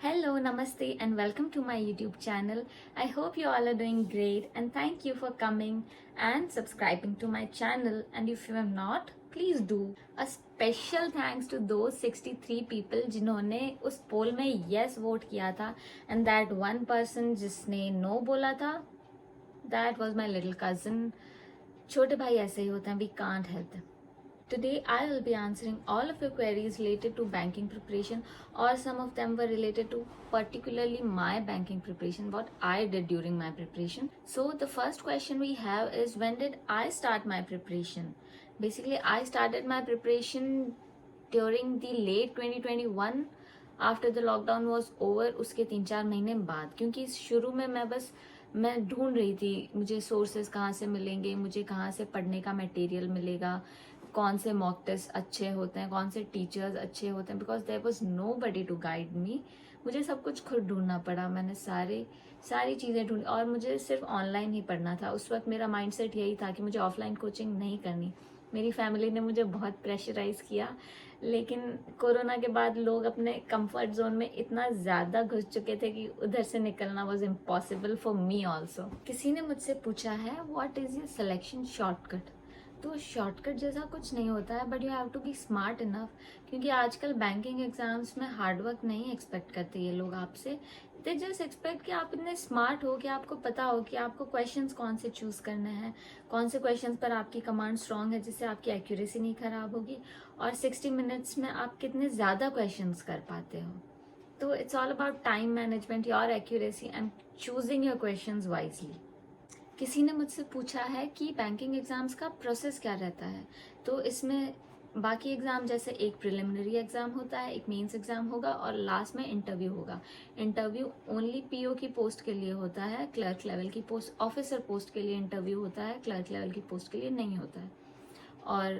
Hello, namaste, and welcome to my YouTube channel. I hope you all are doing great, and thank you for coming and subscribing to my channel. And if you have not, please do. A special thanks to those 63 people जिन्होंने उस पोल में yes vote किया था, and that one person जिसने no बोला था, that was my little cousin. छोटे भाई ऐसे ही होते हैं, we can't help them. Today I will be answering all of your queries related to banking preparation, or some of them were related to particularly my banking preparation, what I did during my preparation. So the first question we have is, when did I start my preparation? Basically I started my preparation during the late 2021 after the lockdown was over. उसके 3-4 महीने बाद, क्योंकि शुरू में मैं ढूंढ रही थी मुझे सोर्सेज कहाँ से मिलेंगे, मुझे कहाँ से पढ़ने का मटेरियल मिलेगा, कौन से मॉक टेस्ट अच्छे होते हैं, कौन से टीचर्स अच्छे होते हैं, because there was nobody to guide me. मुझे सब कुछ खुद ढूंढना पड़ा. मैंने सारी चीज़ें ढूंढी और मुझे सिर्फ ऑनलाइन ही पढ़ना था. उस वक्त मेरा माइंडसेट यही था कि मुझे ऑफलाइन कोचिंग नहीं करनी. मेरी फैमिली ने मुझे बहुत प्रेशराइज किया, लेकिन कोरोना के बाद लोग अपने कंफर्ट जोन में इतना ज़्यादा घुस चुके थे कि उधर से निकलना was impossible for me also. किसी ने मुझसे पूछा है what is your selection shortcut. तो शॉर्टकट जैसा कुछ नहीं होता है, but you have to be smart enough, क्योंकि आजकल बैंकिंग एग्जाम्स में हार्डवर्क नहीं एक्सपेक्ट करते ये लोग आपसे. दे जस्ट एक्सपेक्ट कि आप इतने स्मार्ट हो कि आपको पता हो कि आपको क्वेश्चंस कौन से चूज करने हैं, कौन से क्वेश्चंस पर आपकी कमांड स्ट्रांग है जिससे आपकी एक्यूरेसी नहीं खराब होगी, और 60 मिनट्स में आप कितने ज़्यादा क्वेश्चंस कर पाते हो. तो it's all about time management, your accuracy and choosing your questions wisely. किसी ने मुझसे पूछा है कि बैंकिंग एग्ज़ाम्स का प्रोसेस क्या रहता है. तो इसमें बाकी एग्ज़ाम जैसे एक प्रिलिमिनरी एग्ज़ाम होता है, एक मेंस एग्ज़ाम होगा और लास्ट में इंटरव्यू होगा. इंटरव्यू ओनली पीओ की पोस्ट के लिए होता है, क्लर्क लेवल की पोस्ट, ऑफिसर पोस्ट के लिए इंटरव्यू होता है, क्लर्क लेवल की पोस्ट के लिए नहीं होता है. और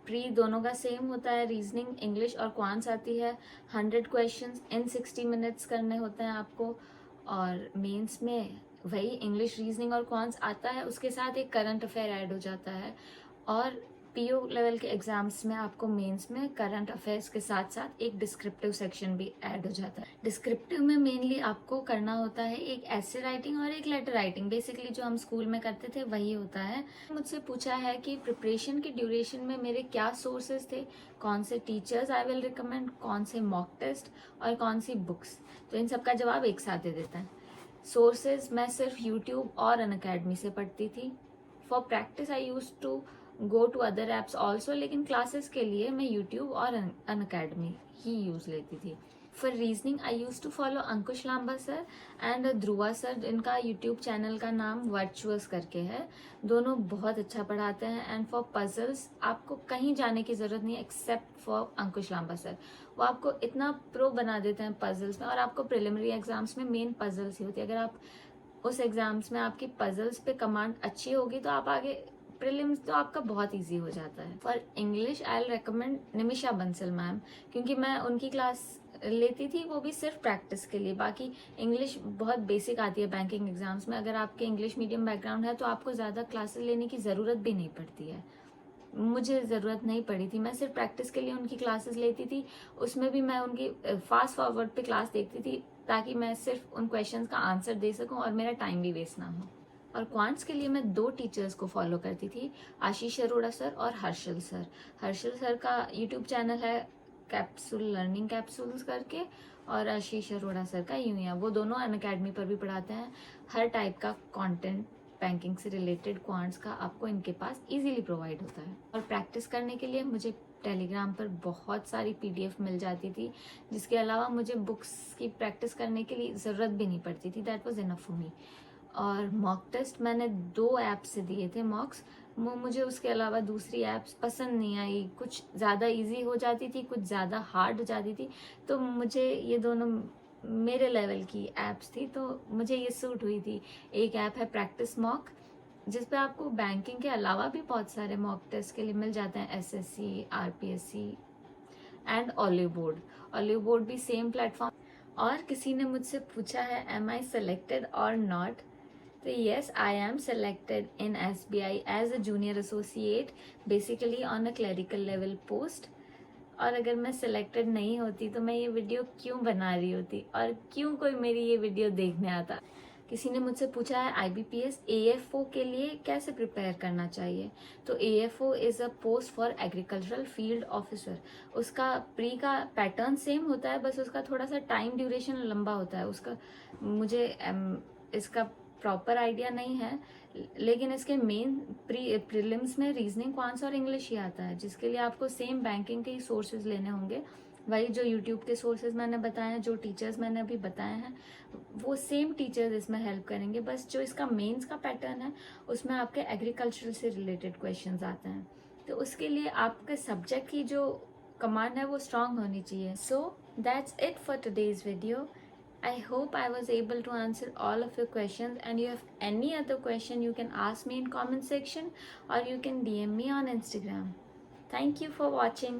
प्री दोनों का सेम होता है. रीजनिंग, इंग्लिश और क्वांट्स आती है. 100 क्वेश्चंस इन 60 मिनट्स करने होते हैं आपको. और मेंस में वही इंग्लिश, रीजनिंग और क्वांट्स आता है, उसके साथ एक करंट अफेयर ऐड हो जाता है. और पीओ लेवल के एग्जाम्स में आपको मेंस में करंट अफेयर्स के साथ साथ एक डिस्क्रिप्टिव सेक्शन भी ऐड हो जाता है. डिस्क्रिप्टिव में मेनली आपको करना होता है एक एसे राइटिंग और एक लेटर राइटिंग. बेसिकली जो हम स्कूल में करते थे वही होता है. मुझसे पूछा है कि प्रिपरेशन की ड्यूरेशन में मेरे क्या सोर्सेज थे, कौन से टीचर्स आई विल रिकमेंड, कौन से मॉक टेस्ट और कौन सी बुक्स. तो इन सबका जवाब एक साथ दे देता है. सोर्सेज मैं सिर्फ यूट्यूब और अनअकैडमी से पढ़ती थी. For practice I use to go to other apps also, लेकिन क्लासेस के लिए मैं यूट्यूब और अनअकैडमी ही यूज लेती थी. For reasoning I use to follow Ankush Lamba sir and Dhruva sir. इनका यूट्यूब चैनल का नाम वर्चुअस करके है. दोनों बहुत अच्छा पढ़ाते हैं. एंड फॉर पजल्स आपको कहीं जाने की जरूरत नहीं है except for Ankush Lamba sir. वो आपको इतना प्रो बना देते हैं पजल्स में. और आपको प्रिलिमिनरी एग्जाम्स में मेन पजल्स ही होती है. अगर आप उस एग्जाम्स में आपकी पजल्स पे कमांड अच्छी होगी तो आप आगे प्रीलिम्स तो आपका बहुत इजी हो जाता है. For English I will recommend Nimisha Bansal ma'am, क्योंकि मैं उनकी क्लास लेती थी, वो भी सिर्फ प्रैक्टिस के लिए. बाकी इंग्लिश बहुत बेसिक आती है बैंकिंग एग्जाम्स में. अगर आपके इंग्लिश मीडियम बैकग्राउंड है तो आपको ज़्यादा क्लासेस लेने की ज़रूरत भी नहीं पड़ती है. मुझे ज़रूरत नहीं पड़ी थी, मैं सिर्फ प्रैक्टिस के लिए उनकी क्लासेस लेती थी. उसमें भी मैं उनकी फास्ट फॉरवर्ड पे क्लास देखती थी ताकि मैं सिर्फ उन क्वेश्चंस का आंसर दे सकूं और मेरा टाइम भी वेस्ट ना हो. और क्वांट्स के लिए मैं 2 टीचर्स को फॉलो करती थी, आशीष अरोड़ा सर और हर्षल सर. हर्षल सर का यूट्यूब चैनल है कैप्सूल लर्निंग कैप्सूल्स करके, और आशीष अरोड़ा सर का यूं ही है. वो दोनों अनअकैडमी पर भी पढ़ाते हैं. हर टाइप का कंटेंट बैंकिंग से रिलेटेड क्वांट्स का आपको इनके पास इजीली प्रोवाइड होता है. और प्रैक्टिस करने के लिए मुझे टेलीग्राम पर बहुत सारी पीडीएफ मिल जाती थी, जिसके अलावा मुझे बुक्स की प्रैक्टिस करने के लिए ज़रूरत भी नहीं पड़ती थी. That was enough for me. और मॉक टेस्ट मैंने 2 ऐप से दिए थे मॉक्स. मुझे उसके अलावा दूसरी ऐप्स पसंद नहीं आई. कुछ ज़्यादा इजी हो जाती थी, कुछ ज़्यादा हार्ड हो जाती थी. तो मुझे ये दोनों मेरे लेवल की ऐप्स थी, तो मुझे ये सूट हुई थी. एक ऐप है प्रैक्टिस मॉक, जिस पे आपको बैंकिंग के अलावा भी बहुत सारे मॉक टेस्ट के लिए मिल जाते हैं, SSC, RPSC and olive board. Olive board भी सेम प्लेटफॉर्म. और किसी ने मुझसे पूछा है एम आई सेलेक्टेड और not. So yes, I am selected in SBI as a junior associate, basically on a clerical level post. और अगर मैं सिलेक्टेड नहीं होती तो मैं ये वीडियो क्यों बना रही होती और क्यों कोई मेरी ये वीडियो देखने आता। किसी ने मुझसे पूछा है IBPS AFO के लिए कैसे प्रिपेयर करना चाहिए। तो AFO is a post for agricultural field officer. उसका प्री का पैटर्न सेम होता है, बस उसका थोड़ा सा टाइम ड्यूरेशन लंबा होता है। उसका मुझे इसका प्रॉपर आइडिया नहीं है, लेकिन इसके मेन प्रीलिम्स में रीजनिंग, क्वांट्स और इंग्लिश ही आता है, जिसके लिए आपको सेम बैंकिंग के ही सोर्सेज लेने होंगे। वही जो यूट्यूब के सोर्सेज मैंने बताए हैं, जो टीचर्स मैंने अभी बताए हैं, वो सेम टीचर्स इसमें हेल्प करेंगे। बस जो इसका मेंस का पैटर्न है उसमें आपके एग्रीकल्चर से रिलेटेड क्वेश्चंस आते हैं, तो उसके लिए आपके सब्जेक्ट की जो कमांड है वो स्ट्रांग होनी चाहिए। So that's it for today's video. I hope I was able to answer all of your questions, and you have any other question you can ask me in comment section or you can DM me on Instagram. Thank you for watching.